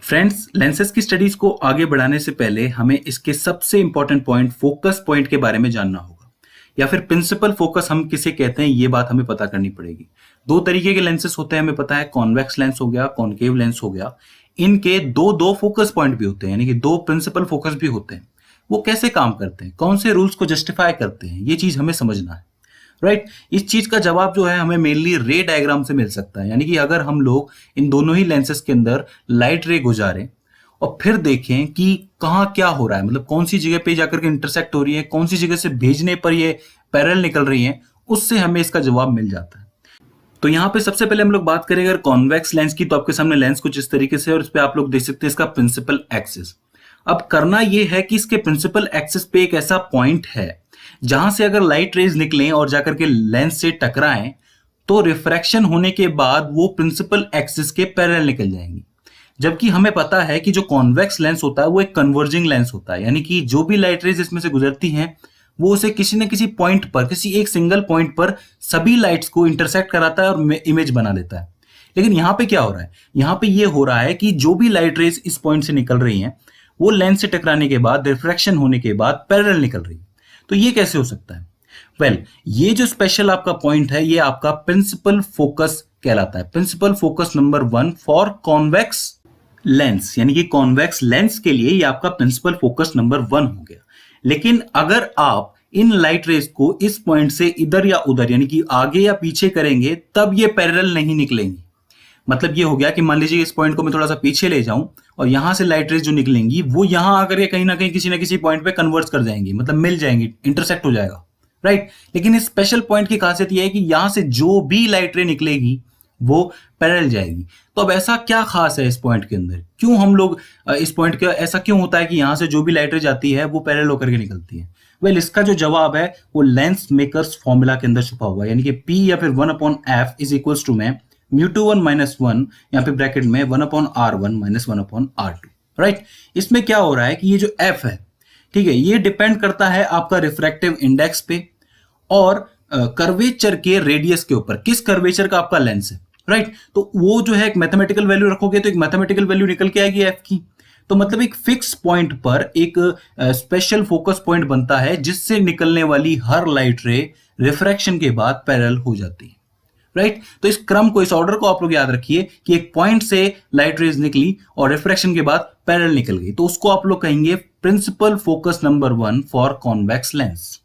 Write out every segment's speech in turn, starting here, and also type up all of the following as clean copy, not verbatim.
Friends, lenses की studies को आगे बढ़ाने से पहले हमें इसके सबसे इंपॉर्टेंट पॉइंट फोकस पॉइंट के बारे में जानना होगा, या फिर प्रिंसिपल फोकस हम किसे कहते हैं ये बात हमें पता करनी पड़ेगी। दो तरीके के लेंसेज होते हैं, हमें पता है, कॉन्वेक्स लेंस हो गया, कॉनकेव लेंस हो गया। इनके दो दो फोकस पॉइंट भी होते हैं, यानी कि दो प्रिंसिपल फोकस भी होते हैं। वो कैसे काम करते हैं, कौन से रूल्स को जस्टिफाई करते हैं, ये चीज हमें समझना है। राइट इस चीज का जवाब जो है हमें मेनली रे डायग्राम से मिल सकता है। यानी कि अगर हम लोग इन दोनों ही लेंसेज के अंदर लाइट रे गुजारें और फिर देखें कि कहाँ क्या हो रहा है, मतलब कौन सी जगह पे जाकर के इंटरसेक्ट हो रही है, कौन सी जगह से भेजने पर ये पैरेलल निकल रही है, उससे हमें इसका जवाब मिल जाता है। तो यहाँ पे सबसे पहले हम लोग बात करें अगर कॉन्वेक्स लेंस की, तो आपके सामने लेंस कुछ इस तरीके से, और इस पे आप लोग देख सकते हैं इसका प्रिंसिपल एक्सिस। अब करना ये है कि इसके प्रिंसिपल एक्सिस पे एक ऐसा पॉइंट है जहां से अगर लाइट रेज निकलें और जाकर के लेंस से टकराएं तो रिफ्रैक्शन होने के बाद वो प्रिंसिपल एक्सिस के पैरेलल निकल जाएंगी। जबकि हमें पता है कि जो कॉन्वेक्स लेंस होता है वो एक कन्वर्जिंग लेंस होता है, यानी कि जो भी लाइट रेज इसमें से गुजरती हैं वो उसे किसी न किसी पॉइंट पर, किसी एक सिंगल पॉइंट पर सभी लाइट्स को इंटरसेक्ट कराता है और इमेज बना लेता है। लेकिन यहाँ पे क्या हो रहा है, यहाँ पे ये हो रहा है कि जो भी लाइट रेज इस पॉइंट से निकल रही हैं वो लेंस से टकराने के बाद, रिफ्रैक्शन होने के बाद पैरेलल निकल रही है। तो ये कैसे हो सकता है? वेल, ये जो स्पेशल आपका पॉइंट है ये आपका प्रिंसिपल फोकस कहलाता है। Principal focus number 1 for convex lens, यानी कि कॉन्वेक्स लेंस के लिए ये आपका प्रिंसिपल फोकस नंबर 1 हो गया। लेकिन अगर आप इन लाइट रेज को इस पॉइंट से इधर या उधर, यानी कि आगे या पीछे करेंगे, तब ये पैरेलल नहीं निकलेंगी। मतलब ये हो गया कि मान लीजिए इस पॉइंट को मैं थोड़ा सा पीछे ले जाऊं और यहां से लाइट रेज जो निकलेंगी वो यहां आकर के कहीं ना कहीं किसी ना किसी पॉइंट पे कन्वर्ज कर जाएंगी, मतलब मिल जाएंगी, इंटरसेक्ट हो जाएगा। राइट लेकिन इस स्पेशल पॉइंट की खासियत यह है कि यहां से जो भी लाइट रे निकलेगी वो पैरेलल जाएगी। तो अब ऐसा क्या खास है इस पॉइंट के अंदर, क्यों हम लोग इस पॉइंट के, ऐसा क्यों होता है कि यहां से जो भी लाइट रे जाती है वो पैरेलल होकर के निकलती है? वेल, इसका जो जवाब है वो लेंस मेकर्स फॉर्मूला के अंदर छुपा हुआ है, यानी कि P या फिर 1/f इज इक्वल्स टू में μ2 1 - 1, यहाँ पे ब्रैकेट में 1/r1 - 1/r2। राइट इसमें क्या हो रहा है कि ये जो f है, ठीक है, ये डिपेंड करता है आपका रिफ्रैक्टिव इंडेक्स पे और कर्वेचर के रेडियस के ऊपर, किस कर्वेचर का आपका लेंस है। राइट तो वो जो है एक मैथमेटिकल वैल्यू रखोगे तो एक मैथमेटिकल वैल्यू निकल के आएगी f की। तो मतलब एक फिक्स पॉइंट पर एक स्पेशल फोकस पॉइंट बनता है जिससे निकलने वाली हर लाइट रे रिफ्रैक्शन के बाद पैरेलल हो जाती है। राइट तो इस क्रम को, इस ऑर्डर को आप लोग याद रखिए कि एक पॉइंट से लाइट रेज निकली और रिफ्रैक्शन के बाद पैरेलल निकल गई, तो उसको आप लोग कहेंगे principal focus number 1 for convex lens.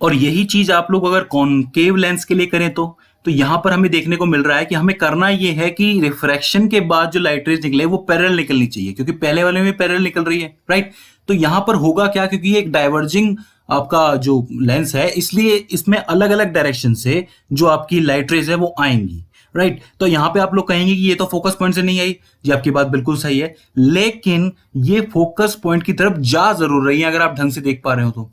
और यही चीज आप लोग अगर कॉनकेव लेंस के लिए करें तो यहां पर हमें देखने को मिल रहा है कि हमें करना यह है कि रिफ्रैक्शन के बाद जो लाइट रेज निकले वो पैरेलल निकलनी चाहिए, क्योंकि पहले वाले में पैरेलल निकल रही है। राइट तो यहां पर होगा क्या, क्योंकि ये एक डाइवर्जिंग आपका जो लेंस है, इसलिए इसमें अलग अलग डायरेक्शन से जो आपकी लाइट रेज है वो आएंगी। राइट तो यहां पे आप लोग कहेंगे कि ये तो फोकस पॉइंट से नहीं आई, जी आपकी बात बिल्कुल सही है, लेकिन ये फोकस पॉइंट की तरफ जा जरूर रही है अगर आप ढंग से देख पा रहे हो तो।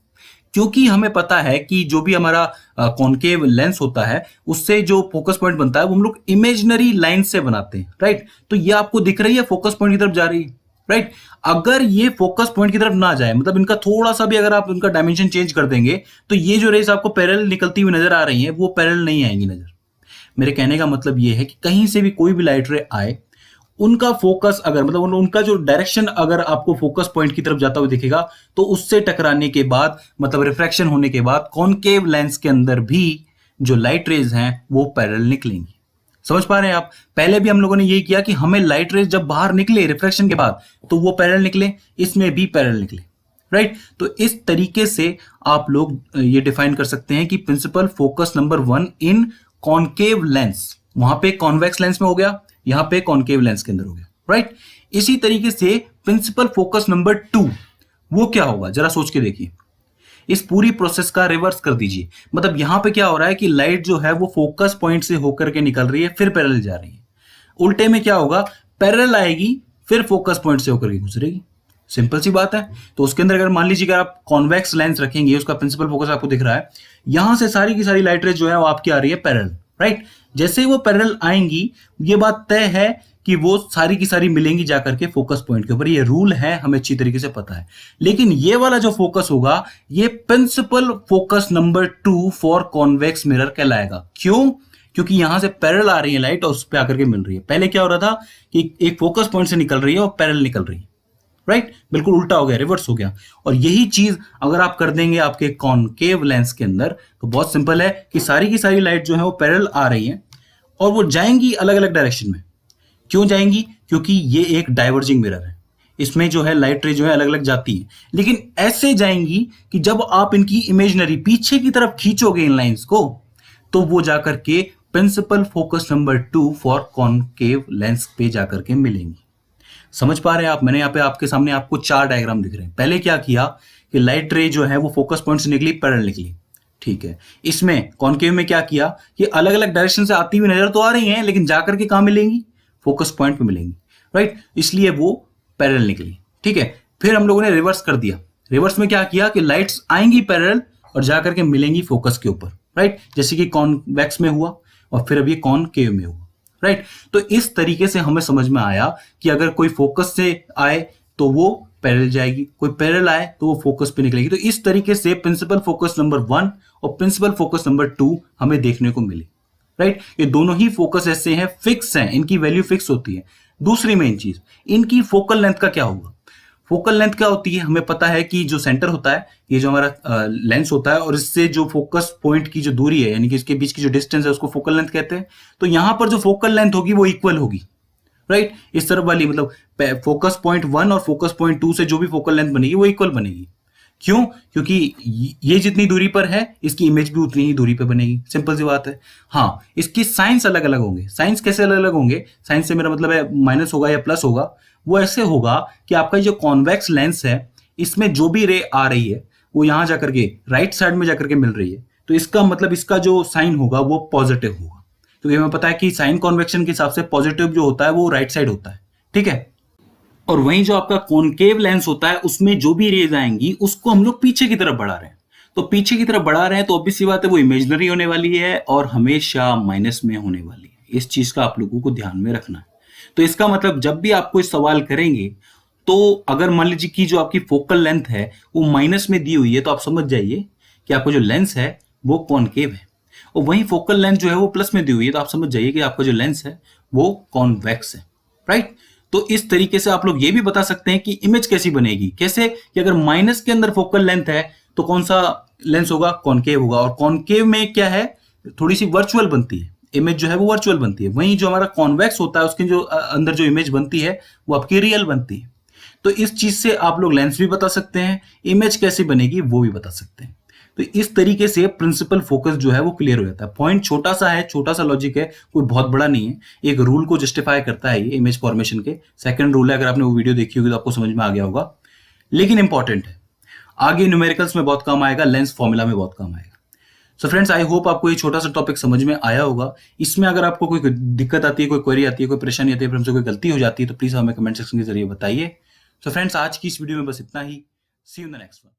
क्योंकि हमें पता है कि जो भी हमारा कॉनकेव लेंस होता है उससे जो फोकस पॉइंट बनता है वो हम लोग इमेजिनरी लाइन से बनाते हैं। राइट तो ये आपको दिख रही है फोकस पॉइंट की तरफ जा रही है। राइट अगर ये फोकस पॉइंट की तरफ ना जाए, मतलब इनका थोड़ा सा भी अगर आप इनका डायमेंशन चेंज कर देंगे तो ये जो रेस आपको पैरेलल निकलती हुई नजर आ रही है वो पैरेलल नहीं आएंगी नजर। मेरे कहने का मतलब ये है कि कहीं से भी कोई भी लाइट रे आए, उनका फोकस अगर, मतलब उनका जो डायरेक्शन अगर आपको फोकस पॉइंट की तरफ जाता हुआ दिखेगा तो उससे टकराने के बाद, मतलब रिफ्रैक्शन होने के बाद कॉनकेव लेंस के अंदर भी जो लाइट रेज हैं वो पैरेलल निकलेंगी। समझ पा रहे हैं आप? पहले भी हम लोगों ने यही किया कि हमें लाइट रेज जब बाहर निकले रिफ्रैक्शन के बाद तो वो पैरेलल निकले, इसमें भी पैरेलल निकले। राइट तो इस तरीके से आप लोग ये डिफाइन कर सकते हैं कि प्रिंसिपल फोकस नंबर 1 इन कॉनकेव लेंस, वहां पे कॉन्वेक्स लेंस में हो गया, यहां पे कॉनकेव लेंस के अंदर हो गया। राइट इसी तरीके से प्रिंसिपल फोकस नंबर 2 वो क्या होगा, जरा सोच के देखिए। इस पूरी प्रोसेस का रिवर्स कर दीजिए, मतलब यहां पे क्या हो रहा है कि लाइट जो है वो फोकस पॉइंट से होकर के निकल रही है फिर पैरेलल जा रही है। उल्टे में क्या होगा, पैरेलल आएगी फिर फोकस पॉइंट से होकर के गुजरेगी। सिंपल सी बात है। तो उसके अंदर अगर मान लीजिए अगर आप कॉन्वेक्स लेंस रखेंगे, उसका प्रिंसिपल फोकस आपको दिख रहा है, यहां से सारी की सारी लाइट रेज जो है वो आपकी आ रही है पैरेलल। राइट जैसे ही वो पैरेलल आएंगी, ये बात तय है कि वो सारी की सारी मिलेंगी जाकर के फोकस पॉइंट के ऊपर। ये रूल है, हमें अच्छी तरीके से पता है। लेकिन ये वाला जो फोकस होगा ये principal focus number 2 for convex mirror कहलाएगा। क्यों? क्योंकि यहां से पैरेलल आ रही है लाइट और उस पर आकर के मिल रही है। पहले क्या हो रहा था कि एक फोकस पॉइंट से निकल रही है और पैरेलल निकल रही है, राइट, बिल्कुल उल्टा हो गया, रिवर्स हो गया। और यही चीज अगर आप कर देंगे आपके कॉनकेव लेंस के अंदर तो बहुत सिंपल है कि सारी की सारी लाइट जो है वो पैरेलल आ रही है और वो जाएंगी अलग अलग डायरेक्शन में। क्यों जाएंगी? क्योंकि ये एक डाइवर्जिंग मिरर है, इसमें जो है लाइट रे जो है अलग अलग जाती है, लेकिन ऐसे जाएंगी कि जब आप इनकी इमेजिनरी पीछे की तरफ खींचोगे इन लाइंस को तो वो जाकर के principal focus number 2 for concave lens पे जाकर के मिलेंगी। समझ पा रहे हैं आप? मैंने यहाँ पे आपके सामने आपको 4 डायग्राम दिख रहे हैं। पहले क्या किया कि लाइट रे जो है वो फोकस पॉइंट से निकली, पैरेलल निकली, ठीक है। इसमें कॉनकेव में क्या किया कि अलग अलग डायरेक्शन से आती हुई नजर तो आ रही हैं लेकिन जाकर के कहां मिलेंगी? फोकस पॉइंट पे मिलेंगी, राइट, इसलिए वो पैरेलल निकली, ठीक है। फिर हम लोगों ने रिवर्स कर दिया। रिवर्स में क्या किया कि लाइट्स आएंगी पैरेलल और जाकर के मिलेंगी फोकस के ऊपर, राइट, जैसे कि कॉन्वेक्स में हुआ और फिर अब ये कॉनकेव में हुआ, राइट। तो इस तरीके से हमें समझ में आया कि अगर कोई फोकस से आए तो वो पैरेलल जाएगी, कोई पैरेलल आए तो वो फोकस पे निकलेगी। तो इस तरीके से प्रिंसिपल फोकस नंबर 1 और प्रिंसिपल फोकस नंबर 2 हमें देखने को मिली, राइट। ये दोनों ही फोकस ऐसे हैं, फिक्स हैं, इनकी वैल्यू फिक्स होती है। दूसरी मेन चीज, इनकी फोकल लेंथ का क्या होगा? फोकल लेंथ क्या होती है? हमें पता है कि जो सेंटर होता है, ये जो हमारा लेंस होता है और इससे जो फोकस पॉइंट की जो दूरी है यानी कि इसके बीच की जो डिस्टेंस है उसको फोकल लेंथ कहते हैं। तो यहां पर जो फोकल लेंथ होगी वो इक्वल होगी, राइट। इस तरफ वाली मतलब फोकस पॉइंट 1 और फोकस पॉइंट 2 से जो भी फोकल लेंथ बनेगी वो इक्वल बनेगी। क्यों? क्योंकि ये जितनी दूरी पर है इसकी इमेज भी उतनी ही दूरी पे बनेगी, सिंपल सी बात है। हाँ, इसकी साइंस अलग अलग होंगे। साइंस कैसे अलग अलग होंगे? साइंस से मेरा मतलब है माइनस होगा या प्लस होगा। वो ऐसे होगा कि आपका जो कॉन्वेक्स लेंस है इसमें जो भी रे आ रही है वो यहां जाकर के राइट साइड में जाकर के मिल रही है, तो इसका मतलब इसका जो साइन होगा वो पॉजिटिव होगा, क्योंकि हमें पता है कि साइन कॉन्वेक्शन के हिसाब से पॉजिटिव जो होता है वो राइट साइड होता है, ठीक है। और वहीं जो आपका कॉनकेव लेंस होता है उसमें जो भी रेज आएंगी उसको हम लोग पीछे की तरफ बढ़ा रहे हैं। तो पीछे की तरफ बढ़ा रहे हैं तो ऑब्वियस सी बात है वो इमेजिनरी होने वाली है और हमेशा माइनस में होने वाली है। इस चीज का आप लोगों को ध्यान में रखना है। तो इसका मतलब जब भी आप कोई सवाल करेंगे तो अगर मान लीजिए कि जो आपकी फोकल लेंथ है वो माइनस में दी हुई है तो आप समझ जाइए कि आपका जो लेंस है वो कॉनकेव है, और वहीं फोकल लेंथ जो है वो प्लस में दी हुई है तो आप समझ जाइए कि आपका जो लेंस है वो कॉन्वेक्स है, राइट। तो इस तरीके से आप लोग ये भी बता सकते हैं कि इमेज कैसी बनेगी। कैसे? कि अगर माइनस के अंदर फोकल लेंथ है तो कौन सा लेंस होगा? कॉनकेव होगा। और कॉनकेव में क्या है, थोड़ी सी वर्चुअल बनती है, इमेज जो है वो वर्चुअल बनती है। वहीं जो हमारा कॉन्वेक्स होता है उसके जो अंदर जो इमेज बनती है वो आपकी रियल बनती है। तो इस चीज से आप लोग लेंस भी बता सकते हैं, इमेज कैसे बनेगी वो भी बता सकते हैं। तो इस तरीके से प्रिंसिपल फोकस जो है वो क्लियर हो जाता है। पॉइंट छोटा सा है, छोटा सा लॉजिक है, कोई बहुत बड़ा नहीं है। एक रूल को जस्टिफाई करता है ये इमेज फॉर्मेशन के। सेकंड रूल है, अगर आपने वो वीडियो देखी होगी तो आपको समझ में आ गया होगा, लेकिन इंपॉर्टेंट है, आगे न्यूमेरिकल्स में बहुत काम आएगा, लेंस फॉर्मूला में बहुत काम आएगा। सो फ्रेंड्स, आई होप आपको ये छोटा सा टॉपिक समझ में आया होगा। इसमें अगर आपको कोई दिक्कत आती है, कोई क्वेरी आती है, कोई परेशानी आती है, फिर हमसे कोई गलती हो जाती है तो प्लीज हमें कमेंट सेक्शन के जरिए बताइए। सो फ्रेंड्स, आज की इस वीडियो में बस इतना ही। See you in the next one.